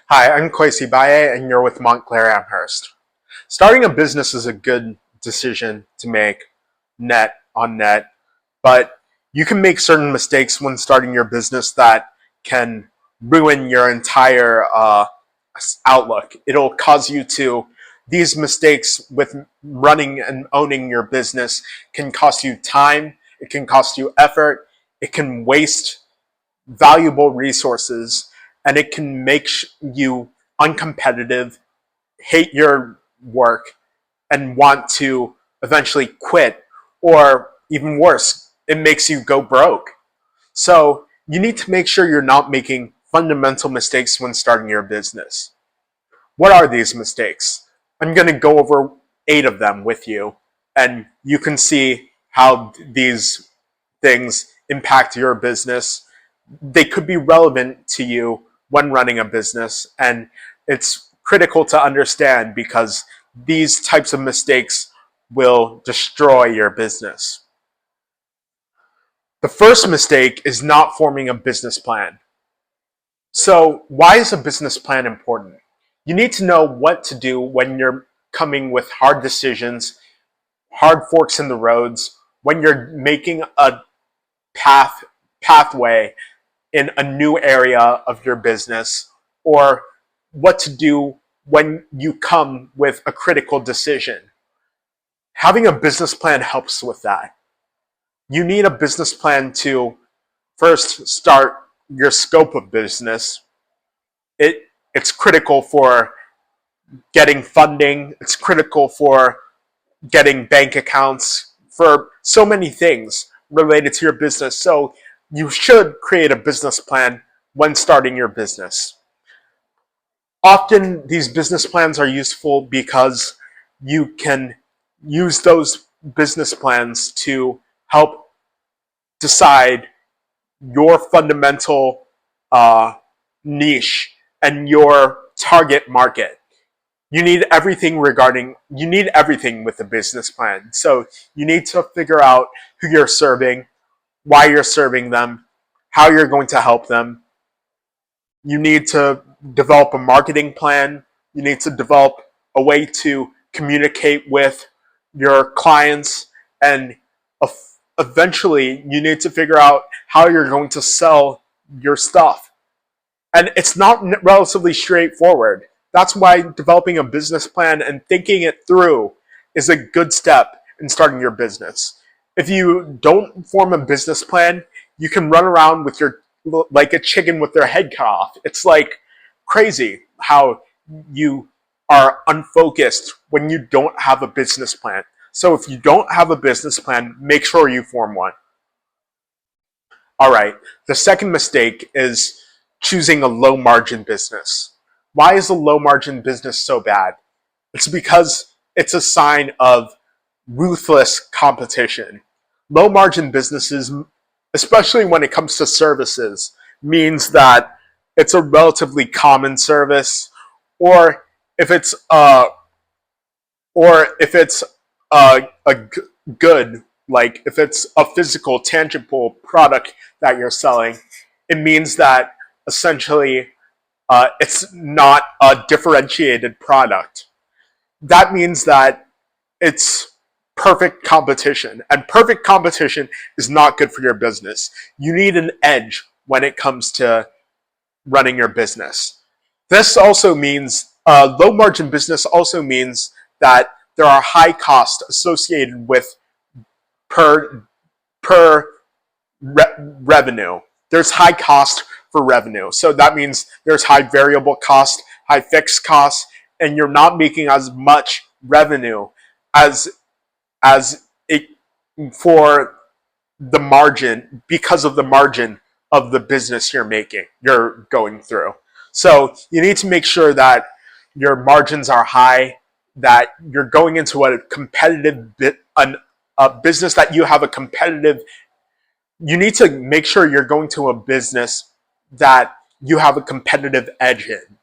Hi, I'm Kwesi Baye, and you're with Montclair Amherst. Starting a business is a good decision to make, net on net, but you can make certain mistakes when starting your business that can ruin your entire outlook. It'll cause you to, these mistakes with running and owning your business can cost you time, it can cost you effort, it can waste valuable resources, and it can make you uncompetitive, hate your work, and want to eventually quit, or even worse, it makes you go broke. So you need to make sure you're not making fundamental mistakes when starting your business. What are these mistakes? I'm going to go over 8 of them with you, and you can see how these things impact your business. They could be relevant to you when running a business, and it's critical to understand because these types of mistakes will destroy your business. The first mistake is not forming a business plan. So, why is a business plan important? You need to know what to do when you're coming with hard decisions, hard forks in the roads, when you're making a pathway in a new area of your business, or what to do when you come with a critical decision. Having a business plan helps with that. You need a business plan to first start your scope of business. It's critical for getting funding, it's critical for getting bank accounts, for so many things related to your business. So you should create a business plan when starting your business. Often these business plans are useful because you can use those business plans to help decide your fundamental niche and your target market. You need everything with a business plan. So you need to figure out who you're serving, why you're serving them, how you're going to help them. You need to develop a marketing plan. You need to develop a way to communicate with your clients, and eventually you need to figure out how you're going to sell your stuff. And it's not relatively straightforward. That's why developing a business plan and thinking it through is a good step in starting your business. If you don't form a business plan, you can run around with your like a chicken with their head cut off. It's like crazy how you are unfocused when you don't have a business plan. So if you don't have a business plan, make sure you form one. All right. The second mistake is choosing a low margin business. Why is a low margin business so bad? It's because it's a sign of ruthless competition. Low margin businesses, especially when it comes to services, means that it's a relatively common service, or if it's a good, like if it's a physical, tangible product that you're selling, it means that essentially it's not a differentiated product. That means that it's perfect competition, and perfect competition is not good for your business. You need an edge when it comes to running your business. This also means low margin business also means that there are high costs associated with per per revenue. There's high cost for revenue. So that means there's high variable cost, high fixed costs, and you're not making as much revenue as it for the margin, because of the margin of the business you're going through. So you need to make sure that your margins are high, that you're going into a competitive a business that you have a competitive, you need to make sure you're going to a business that you have a competitive edge in.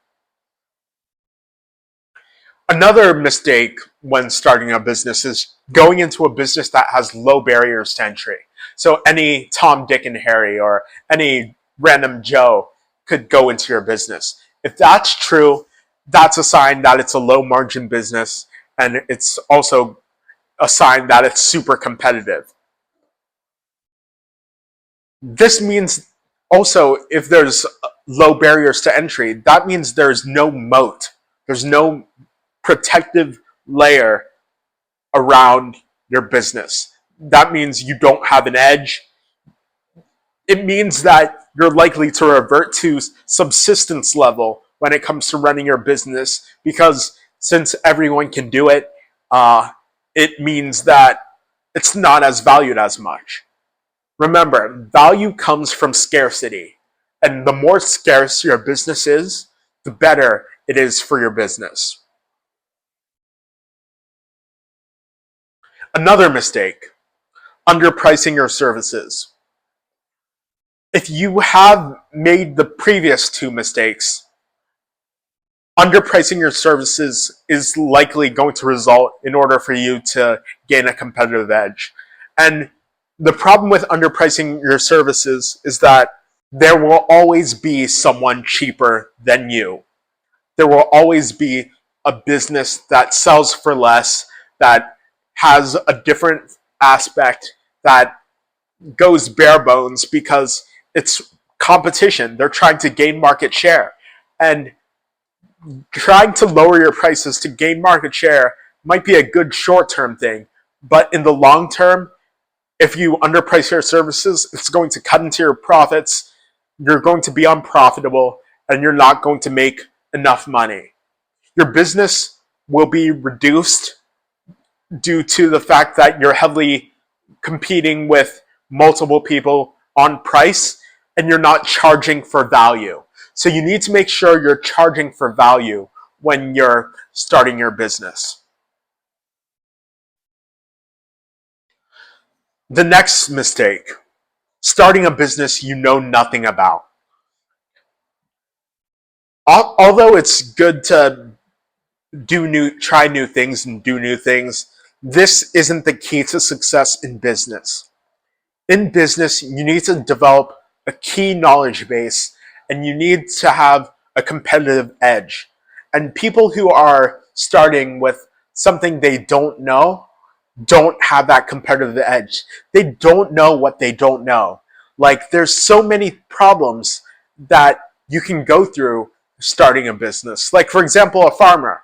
Another mistake when starting a business is going into a business that has low barriers to entry. So any Tom, Dick, and Harry or any random Joe could go into your business. If that's true, that's a sign that it's a low margin business, and it's also a sign that it's super competitive. This means also, if there's low barriers to entry, that means there's no moat. There's no protective layer around your business. That means you don't have an edge. It means that you're likely to revert to subsistence level when it comes to running your business, because since everyone can do it, it means that it's not as valued as much. Remember, value comes from scarcity. And the more scarce your business is, the better it is for your business. Another mistake, underpricing your services. If you have made the previous two mistakes, underpricing your services is likely going to result in order for you to gain a competitive edge. And the problem with underpricing your services is that there will always be someone cheaper than you. There will always be a business that sells for less, that has a different aspect, that goes bare bones because it's competition. They're trying to gain market share. And trying to lower your prices to gain market share might be a good short-term thing, but in the long term, if you underprice your services, it's going to cut into your profits. You're going to be unprofitable, and you're not going to make enough money. Your business will be reduced due to the fact that you're heavily competing with multiple people on price, and you're not charging for value. So you need to make sure you're charging for value when you're starting your business. The next mistake, starting a business you know nothing about. Although it's good to try new things and do new things, this isn't the key to success in business. In business, you need to develop a key knowledge base, and you need to have a competitive edge. And people who are starting with something they don't know don't have that competitive edge. They don't know what they don't know. Like, there's so many problems that you can go through starting a business. Like, for example, a farmer.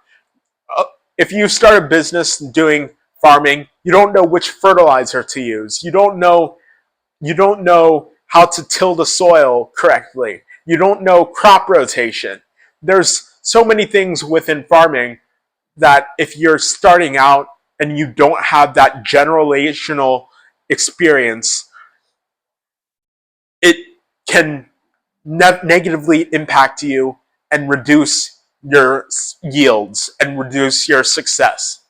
If you start a business doing farming, you don't know which fertilizer to use. You don't know how to till the soil correctly. You don't know crop rotation. There's so many things within farming that if you're starting out and you don't have that generational experience, it can negatively impact you and reduce your yields and reduce your success.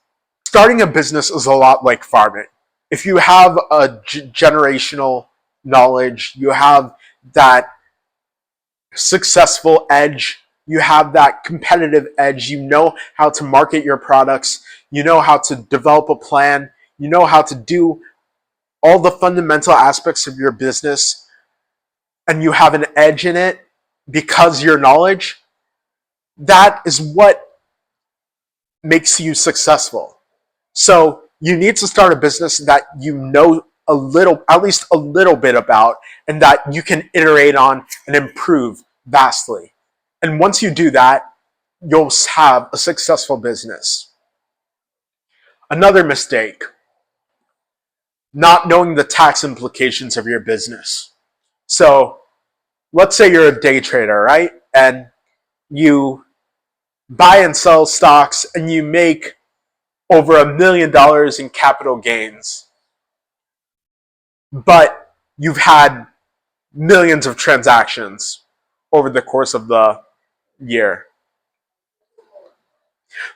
Starting a business is a lot like farming. If you have a generational knowledge, you have that successful edge, you have that competitive edge, you know how to market your products, you know how to develop a plan, you know how to do all the fundamental aspects of your business, and you have an edge in it because your knowledge, that is what makes you successful. So you need to start a business that you know a little, at least a little bit about, and that you can iterate on and improve vastly. And once you do that, you'll have a successful business. Another mistake, not knowing the tax implications of your business. So let's say you're a day trader, right? And you buy and sell stocks and you make over $1 million in capital gains. But you've had millions of transactions over the course of the year.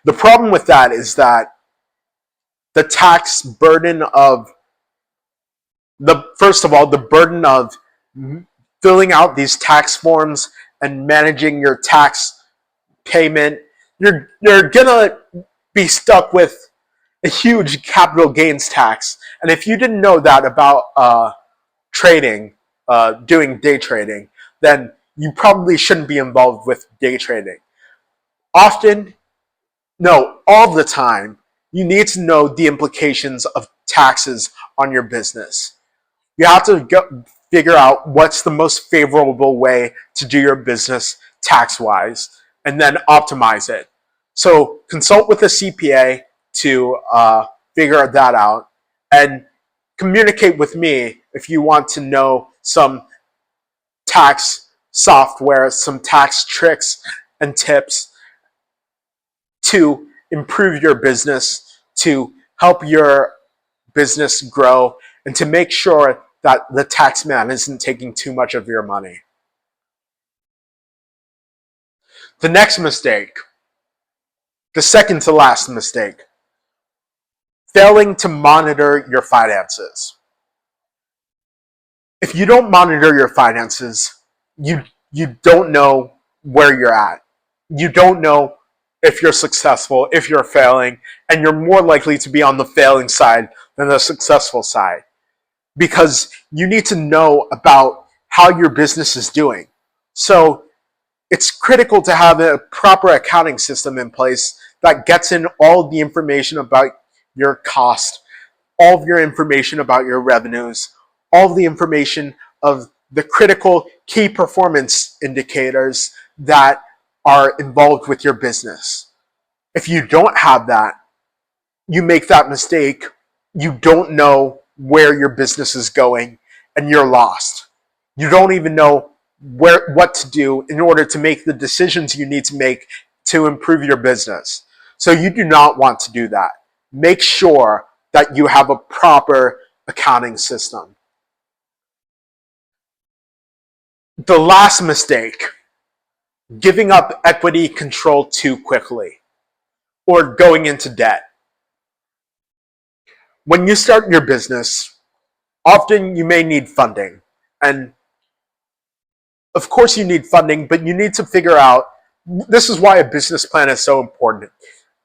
The problem with that is that the tax burden of first of all, the burden of filling out these tax forms and managing your tax payment, you're gonna be stuck with a huge capital gains tax. And if you didn't know that about trading, doing day trading, then you probably shouldn't be involved with day trading. Often, no, all the time, you need to know the implications of taxes on your business. You have to figure out what's the most favorable way to do your business tax-wise, and then optimize it. So consult with a CPA to figure that out, and communicate with me if you want to know some tax software, some tax tricks and tips to improve your business, to help your business grow, and to make sure that the tax man isn't taking too much of your money. The next mistake, the second to last mistake, failing to monitor your finances. If you don't monitor your finances, you don't know where you're at. You don't know if you're successful, if you're failing, and you're more likely to be on the failing side than the successful side, because you need to know about how your business is doing. So it's critical to have a proper accounting system in place that gets in all the information about your cost, all of your information about your revenues, all of the information of the critical key performance indicators that are involved with your business. If you don't have that, you make that mistake, you don't know where your business is going, and you're lost. You don't even know what to do in order to make the decisions you need to make to improve your business. So you do not want to do that. Make sure that you have a proper accounting system. The last mistake, giving up equity control too quickly or going into debt. When you start your business, often you may need funding. And of course you need funding, but you need to figure out, this is why a business plan is so important.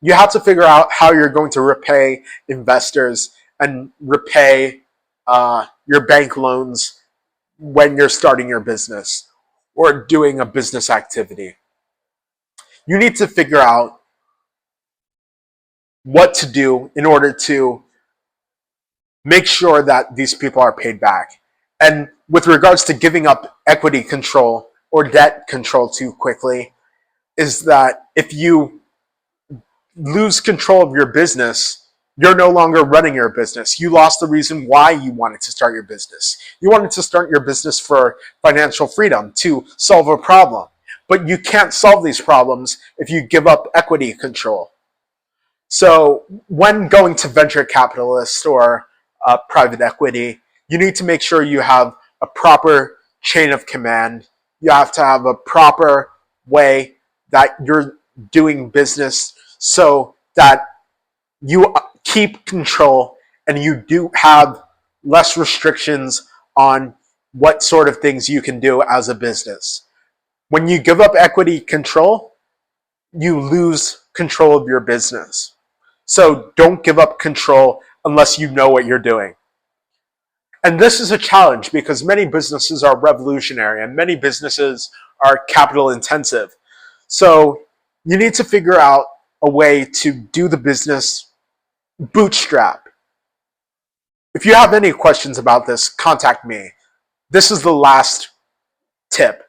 You have to figure out how you're going to repay investors and repay your bank loans when you're starting your business or doing a business activity. You need to figure out what to do in order to make sure that these people are paid back. And with regards to giving up equity control or debt control too quickly, is that if you lose control of your business, you're no longer running your business. You lost the reason why you wanted to start your business. You wanted to start your business for financial freedom, to solve a problem. But you can't solve these problems if you give up equity control. So when going to venture capitalists or private equity, you need to make sure you have a proper chain of command. You have to have a proper way that you're doing business so that you keep control and you do have less restrictions on what sort of things you can do as a business. When you give up equity control, you lose control of your business. So don't give up control unless you know what you're doing. And this is a challenge because many businesses are revolutionary and many businesses are capital intensive. So you need to figure out a way to do the business bootstrap. If you have any questions about this, contact me. This is the last tip.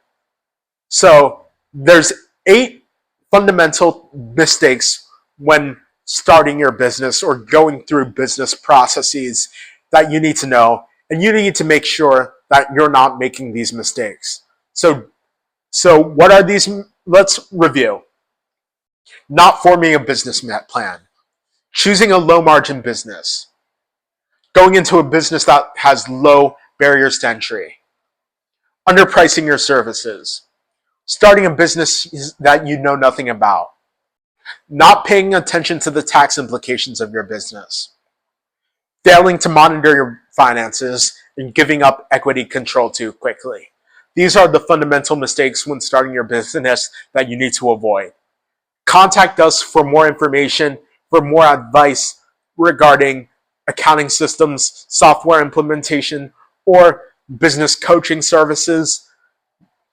So there's 8 fundamental mistakes when starting your business or going through business processes that you need to know, and you need to make sure that you're not making these mistakes. So what are these? Let's review. Not forming a business plan, choosing a low margin business, going into a business that has low barriers to entry, underpricing your services, starting a business that you know nothing about, not paying attention to the tax implications of your business, failing to monitor your finances, and giving up equity control too quickly. These are the fundamental mistakes when starting your business that you need to avoid. Contact us for more information, for more advice regarding accounting systems, software implementation, or business coaching services.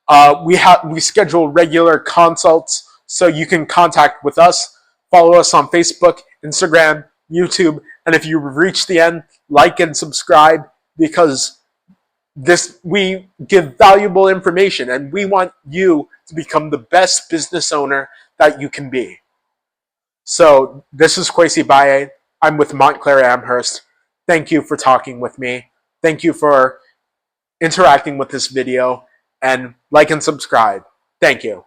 We schedule regular consults, so you can contact with us. Follow us on Facebook, Instagram, YouTube, and if you reach the end, like and subscribe, because we give valuable information and we want you to become the best business owner that you can be. So this is Kwesi Baye. I'm with Montclair Amherst. Thank you for talking with me. Thank you for interacting with this video, and like and subscribe. Thank you.